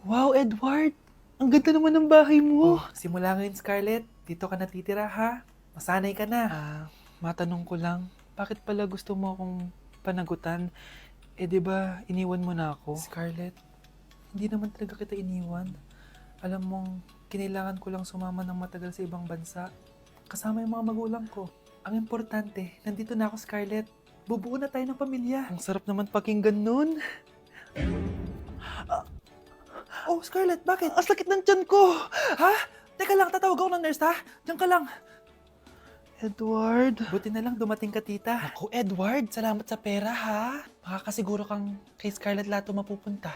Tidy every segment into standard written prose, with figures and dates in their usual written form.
Wow, Edward! Ang ganda naman ng bahay mo. Oh, simula ngayon, Scarlett. Dito ka natitira, ha? Masanay ka na. Matanong ko lang, bakit pala gusto mo akong panagutan? Eh, di ba iniwan mo na ako? Scarlett, hindi naman talaga kita iniwan. Alam mong, kinailangan ko lang sumama ng matagal sa ibang bansa. Kasama yung mga magulang ko. Ang importante, nandito na ako, Scarlett. Bubuo na tayo ng pamilya. Ang sarap naman pakinggan nun. Oh, Scarlett, bakit? Ang sakit ng tiyan ko! Ha? Teka lang, tatawag ako ng nurse, ha? Diyan ka lang. Edward. Buti na lang dumating ka, tita. Ako, Edward, salamat sa pera, ha? Makakasiguro kang kay Scarlett Lato mapupunta.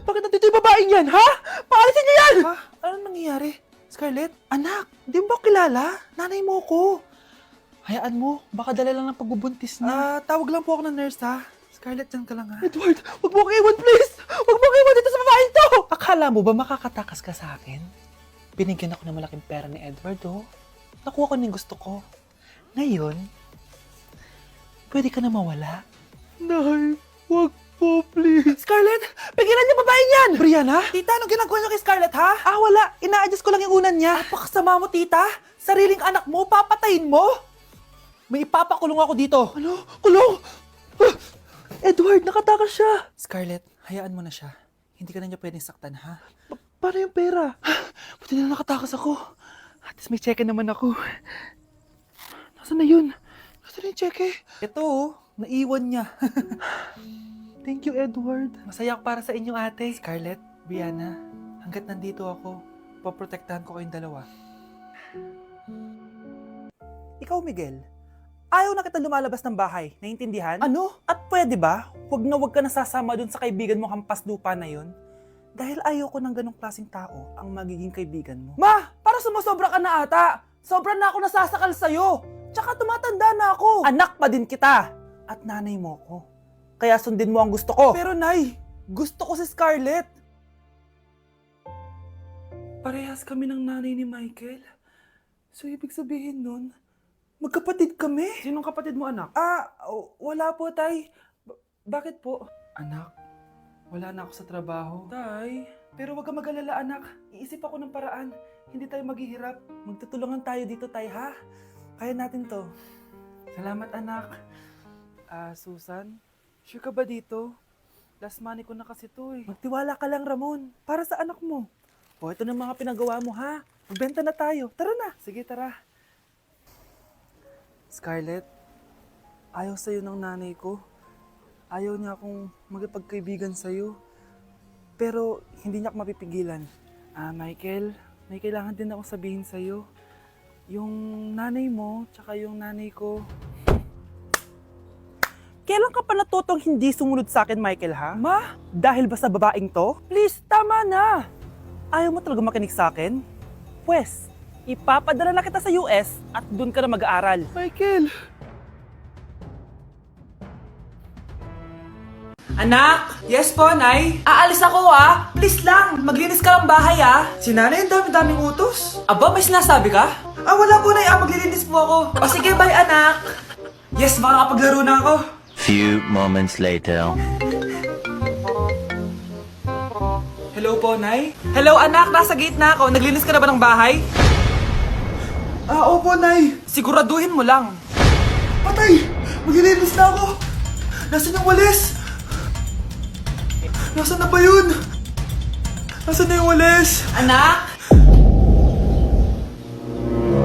Bakit nandito yung babaeng yan, ha? Paalisin niyo yan! Ha? Anong nangyayari? Scarlett? Anak, di mo ba kilala? Nanay mo ko. Hayaan mo, baka dala lang ng pagbubuntis niya. Tawag lang po ako ng nurse, ha? Scarlett, diyan ka lang, ha? Edward, wag mo akong iwan, please! Wag mo akong iwan dito sa babaeng to! Akala mo ba makakatakas ka sa akin? Binigyan ako ng malaking pera ni Edward, oh. Nakuha ko na yung gusto ko. Ngayon, pwede ka na mawala. Nay, wag po, please. Scarlett, pigilan niyo babaeng yan! Brianna? Tita, anong ginagawa niyo kay Scarlett, ha? Wala. Ina-adjust ko lang yung unan niya. Napakasama mo, tita. Sariling anak mo, papatayin mo? May ipapakulong ako dito. Ano? Kulong! Edward, nakatakas siya. Scarlett, hayaan mo na siya. Hindi ka na niya pwedeng saktan, ha? Paano yung pera? Buti na nakatakas ako. At least may cheque naman ako. Nasaan na yun? Nasaan na yung cheque? Ito, naiwan niya. Thank you, Edward. Masaya ako para sa inyo, ate. Scarlett, Brianna, hanggat nandito ako, poprotektahan ko kayong dalawa. Ikaw, Miguel, ayaw na kita lumalabas ng bahay. Naiintindihan? Ano? At pwede ba, huwag ka nasasama dun sa kaibigan mo hampas lupa na yon? Dahil ayaw ko ng ganong klaseng tao ang magiging kaibigan mo. Ma! Para sumasobra ka na ata! Sobra na ako nasasakal sa'yo! Tsaka tumatanda na ako! Anak pa din kita! At nanay mo ko. Kaya sundin mo ang gusto ko. Pero nay, gusto ko si Scarlett. Parehas kami ng nanay ni Michael. So ibig sabihin nun, magkapatid kami? Sinong kapatid mo, anak? Wala po, tay. Bakit po? Anak, wala na ako sa trabaho. Tay, pero wag ka mag-alala, anak. Iisip ako ng paraan. Hindi tayo maghihirap. Magtutulungan tayo dito, tay, ha? Kaya natin to. Salamat, anak. Susan, sure ka ba dito? Last money ko na kasi to, eh. Magtiwala ka lang, Ramon. Para sa anak mo. O, ito na mga pinagawa mo, ha? Magbenta na tayo. Tara na. Sige, tara. Scarlett, ayaw sa'yo ng nanay ko. Ayaw niya akong magpagkaibigan sa'yo. Pero hindi niya ako mapipigilan. Michael, may kailangan din ako sabihin sa'yo. Yung nanay mo, tsaka yung nanay ko. Kailan ka pa natutong hindi sumunod sa akin, Michael, ha? Ma, dahil ba sa babaeng to? Please, tama na! Ayaw mo talaga makinig sa akin? Pwes, ipapadala na kita sa US at doon ka na mag-aaral. Michael! Anak! Yes po, Nay? Aalis ako, Please lang, maglinis ka ng bahay, Si Nanay, ang dami-daming utos. Aba, may sinasabi ka? Wala po, Nay. Maglilinis po ako. O sige, bye, anak. Yes, makakapaglaro na ako. Few moments later. Hello po, Nay? Hello, anak. Nasa gate na ako. Naglinis ka na ba ng bahay? Opo, Nay. Siguraduhin mo lang. Patay! Maglilinis na ako. Nasaan yung walis? Nasaan na ba yun? Nasaan na yung walis? Anak?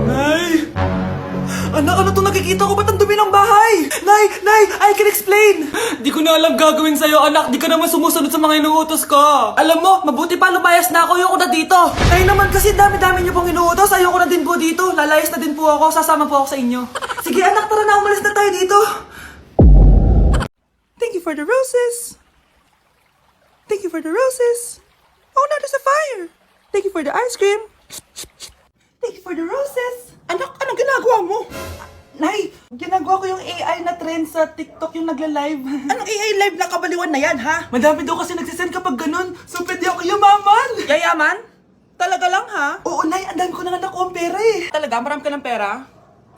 Nay! Anak, ano itong nakikita ko? Ba't ang dumi ng bahay? Nay! I can explain! Di ko na alam gagawin sa'yo, anak. Di ka naman sumusunod sa mga inuutos ko. Alam mo, mabuti pa lumayas na ako. Ayoko na dito. Ay naman kasi dami-dami niyo pong inuutos. Ayoko na din po dito. Lalayas na din po ako. Sasama po ako sa inyo. Sige anak, tara na. Umalis na tayo dito. Thank you for the roses. Thank you for the roses. Oh, now there's a fire. Thank you for the ice cream. Thank you for the roses. Anak, anong ginagawa mo? Nay, ginagawa ko yung AI na trend sa TikTok yung nagla-live. Anong AI live na kabaliwan na yan, ha? Madami daw kasi nagsisend kapag ganun. So, pwede ako yumaman. Yayaman? Talaga lang, ha? Oo, Nay. Ang dami ko na nga nakuha ang pera, eh. Talaga? Marami ka ng pera?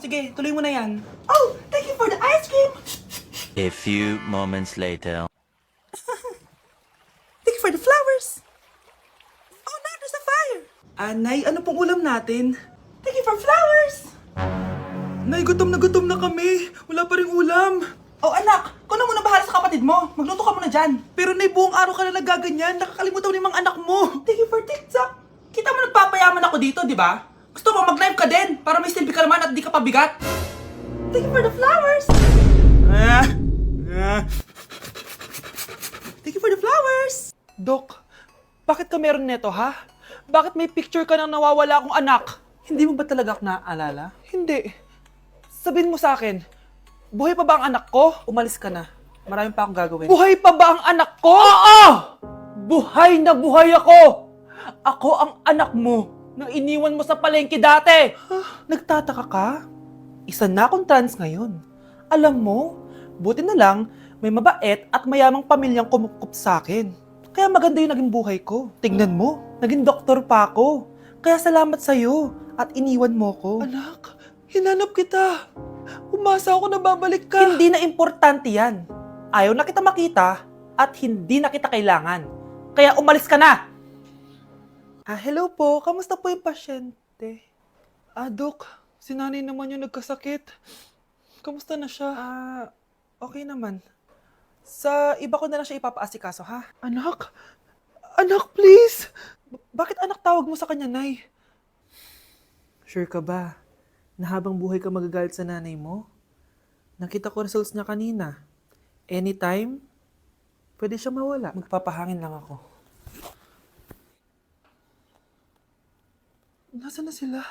Sige, tuloy mo na yan. Oh, thank you for the ice cream. A few moments later. Thank you you for the flowers. Oh no, there's a fire. Nay, ano pong ulam natin? Thank you for flowers. Nay, gutom na kami. Wala pa rin ulam. Oh anak, ikaw na muna bahala sa kapatid mo. Magluto ka muna dyan. Pero Nay, buong araw ka na nagaganyan. Nakakalimutan mo yung mga anak mo. Thank you for TikTok. Kita mo nagpapayaman ako dito, di ba? Gusto mo mag-live ka din para may silbi ka naman at di ka pabigat. Thank you for the flowers. Thank you for the flowers. Dok, bakit ka meron neto, ha? Bakit may picture ka ng nawawala akong anak? Hindi mo ba talaga ako naaalala? Hindi. Sabihin mo sa akin, buhay pa ba ang anak ko? Umalis ka na. Marami pa akong gagawin. Buhay pa ba ang anak ko? Oo! Buhay na buhay ako! Ako ang anak mo na iniwan mo sa palengke dati! Nagtataka ka? Isa na akong trans ngayon. Alam mo, buti na lang, may mabait at mayamang pamilyang kumukup sa akin. Kaya maganda yung naging buhay ko. Tignan mo, naging doktor pa ako. Kaya salamat sa'yo at iniwan mo ko. Anak, hinanap kita. Umasa ako na babalik ka. Hindi na importante yan. Ayaw na kita makita at hindi na kita kailangan. Kaya umalis ka na! Hello po. Kamusta po yung pasyente? Dok, si nanay naman yung nagkasakit. Kamusta na siya? Okay naman. Sa iba ko na lang siya ipapaasikaso, ha? Anak? Anak, please! Bakit anak tawag mo sa kanya, Nay? Sure ka ba na habang buhay ka magagalit sa nanay mo? Nakita ko results niya kanina. Anytime, pwede siya mawala. Magpapahangin lang ako. Nasaan na sila?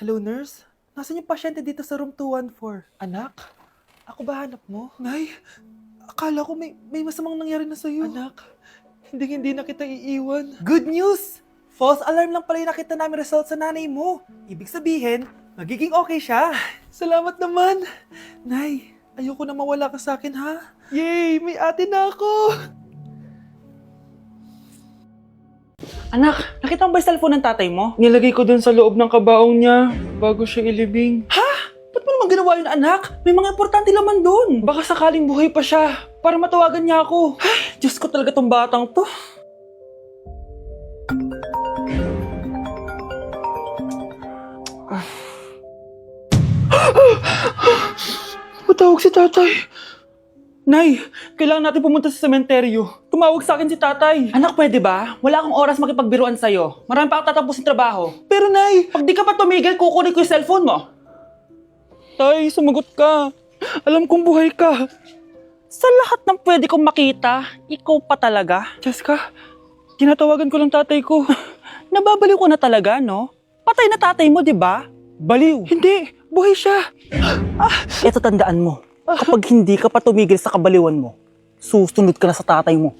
Hello, nurse? Nasaan yung pasyente dito sa room 214? Anak? Ako ba hanap mo? Nay, akala ko may masamang nangyari na sa'yo. Anak, hindi na kita iiwan. Good news! False alarm lang pala yung nakita namin result sa nanay mo. Ibig sabihin, magiging okay siya. Salamat naman. Nay, ayoko na mawala ka sa akin, ha? Yay! May ate na ako! Anak, nakita mo ba yung cellphone ng tatay mo? Nilagay ko dun sa loob ng kabaong niya bago siya ilibing. Ha? Ba't mo naman ginawa yun, anak? May mga importante laman dun. Baka sakaling buhay pa siya para matawagan niya ako. Ay, Diyos ko talaga tong batang to. Matawag si tatay. Nay, kailangan natin pumunta sa sementeryo. Tumawag sa akin si tatay. Anak, pwede ba? Wala akong oras makipagbiruan sa'yo. Marami pa akong tatapusin trabaho. Pero Nay, pag di ka pa tumigil, kukunin ko yung cellphone mo. Tay, sumagot ka. Alam kong buhay ka. Sa lahat ng pwede kong makita, ikaw pa talaga. Jessica, tinatawagan ko lang tatay ko. Nababaliw ko na talaga, no? Patay na tatay mo, di ba? Baliw. Hindi, buhay siya. Ito tandaan mo, kapag hindi ka pa tumigil sa kabaliwan mo, susunod ka na sa tatay mo.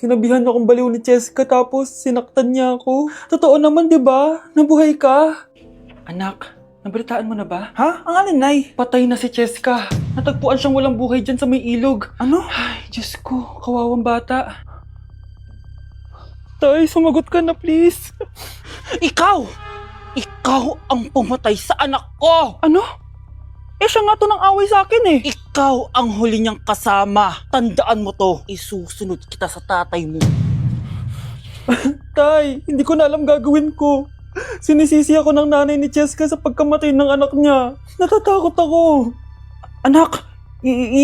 Sinabihan akong baliw ni Jessica tapos sinaktan niya ako. Totoo naman, di ba? Nabuhay ka. Anak, nabalitaan mo na ba? Ha? Ang alin, Nay? Patay na si Jessica. Natagpuan siyang walang buhay dyan sa may ilog. Ano? Ay, Diyos ko, kawawang bata. Tay, sumagot ka na please. Ikaw! Ikaw ang pumatay sa anak ko! Ano? Siya nga to ng away sa akin eh. Ikaw ang huli niyang kasama. Tandaan mo to. Isusunod kita sa tatay mo. Tay, hindi ko na alam gagawin ko. Sinisisi ako ng nanay ni Jessica sa pagkamatay ng anak niya. Natatakot ako. Anak,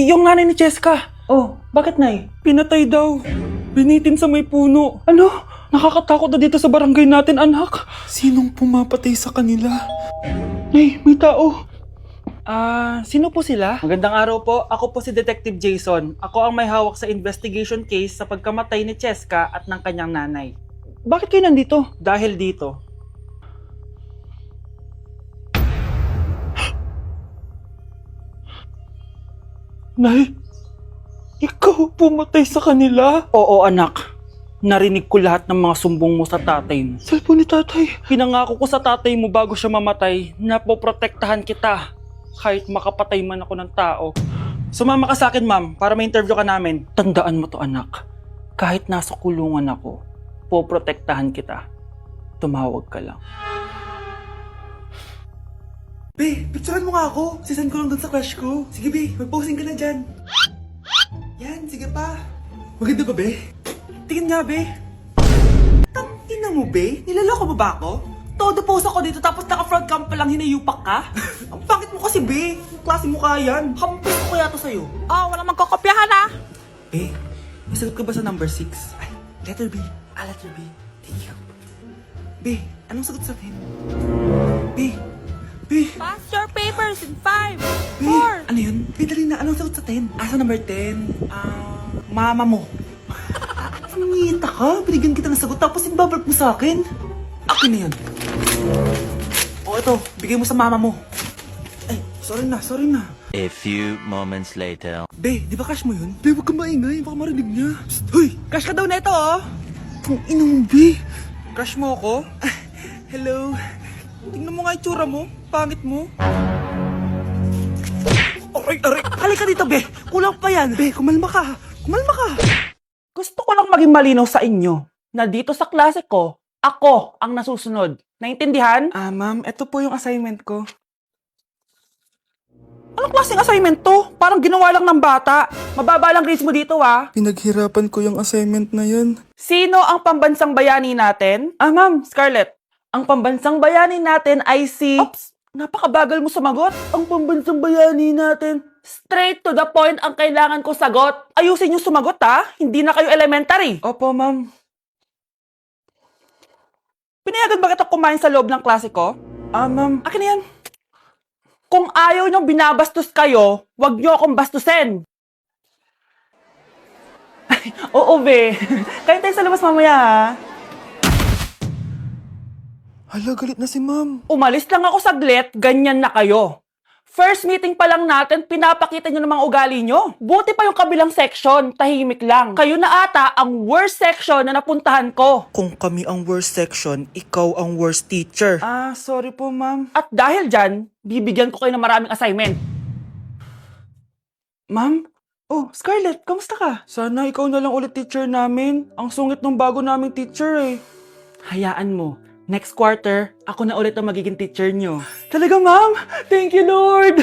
yung nanay ni Jessica. Oh, Bakit, Nay? pinatay daw. Binitin sa may puno. Ano? Nakakatakot na dito sa barangay natin, anak. Sinong pumapatay sa kanila? Nay, may tao. Sino po sila? Magandang araw po. Ako po si Detective Jason. Ako ang may hawak sa investigation case sa pagkamatay ni Jessica at ng kanyang nanay. Bakit kayo nandito? Dahil dito. Nay, ikaw pumatay sa kanila? Oo, anak. Narinig ko lahat ng mga sumbong mo sa tatay mo. Cellphone ni tatay. Pinangako ko sa tatay mo bago siya mamatay na poprotektahan kita kahit makapatay man ako ng tao. Sumama ka sa akin, ma'am, para may interview ka namin. Tandaan mo to, anak. Kahit nasa kulungan ako, poprotektahan kita. Tumawag ka lang. Be, picturean mo nga ako. Sisend ko lang dun sa crush ko. Sige, be, mag-posing ka na dyan. Yan, sige pa. Maganda ba, be? Tingin nga, be. Tangina mo, be? Nilaloko mo ba ako? Todo pose ako dito tapos naka-front cam pa lang hinayupak ka? Ang pangit mo kasi, be. Klase mo kaya yan. Hampis ko kaya to sa'yo. Walang magkokopyahan ha. Be, may sagot ka ba sa number 6? Ay, letter B. Letter B. Thank you. Be, anong sagot sa 10? Be, Pass your papers in 5, Be, 4. ano yun? Be, dali na. Anong sagot sa 10? Sa number 10? Mama mo. Nangita ka? Binigyan kita ng sagot tapos ibabalik mo sa akin? Akin na yun. O ito, bigay mo sa mama mo. Ay, sorry na. A few moments later. Be, di ba cash mo yun? Be, huwag kang maingay. Baka marinig niya. Psst, hoy! Cash ka daw na ito, oh! Kung ina mo, Be. Cash mo ako? Hello? Tingnan mo nga itsura mo. Pangit mo. Aray! Halika dito, Be. Kulang pa yan. Be, kumalma ka. Gusto ko lang maging malinaw sa inyo na dito sa klase ko, ako ang nasusunod. Naintindihan? Ma'am, ito po yung assignment ko. Anong klaseng assignment to? Parang ginawa lang ng bata. Mababa lang grades mo dito, ha? Pinaghirapan ko yung assignment na yun. Sino ang pambansang bayani natin? Ma'am, Scarlett. Ang pambansang bayani natin ay si... Oops! Napakabagal mo sumagot. Ang pambansang bayani natin. Straight to the point ang kailangan ko sagot. Ayusin yung sumagot, ha? Hindi na kayo elementary. Opo, ma'am. Pinayagan ba kita kumain sa loob ng klase ko? Ma'am. Akin na yan. Kung ayaw niyong binabastos kayo, wag niyo akong bastusin. Oo, be. Kain tayo sa labas mamaya, ha? Hala, galit na si ma'am. Umalis lang ako saglit, ganyan na kayo. First meeting pa lang natin, pinapakita nyo ng mga ugali nyo. Buti pa yung kabilang section, tahimik lang. Kayo na ata ang worst section na napuntahan ko. Kung kami ang worst section, ikaw ang worst teacher. Sorry po, ma'am. At dahil dyan, bibigyan ko kayo ng maraming assignment. Ma'am? Oh, Scarlett, kamusta ka? Sana ikaw na lang ulit teacher namin. Ang sungit ng bago naming teacher eh. Hayaan mo, next quarter, ako na ulit ang magiging teacher nyo. Talaga, ma'am? Thank you, Lord!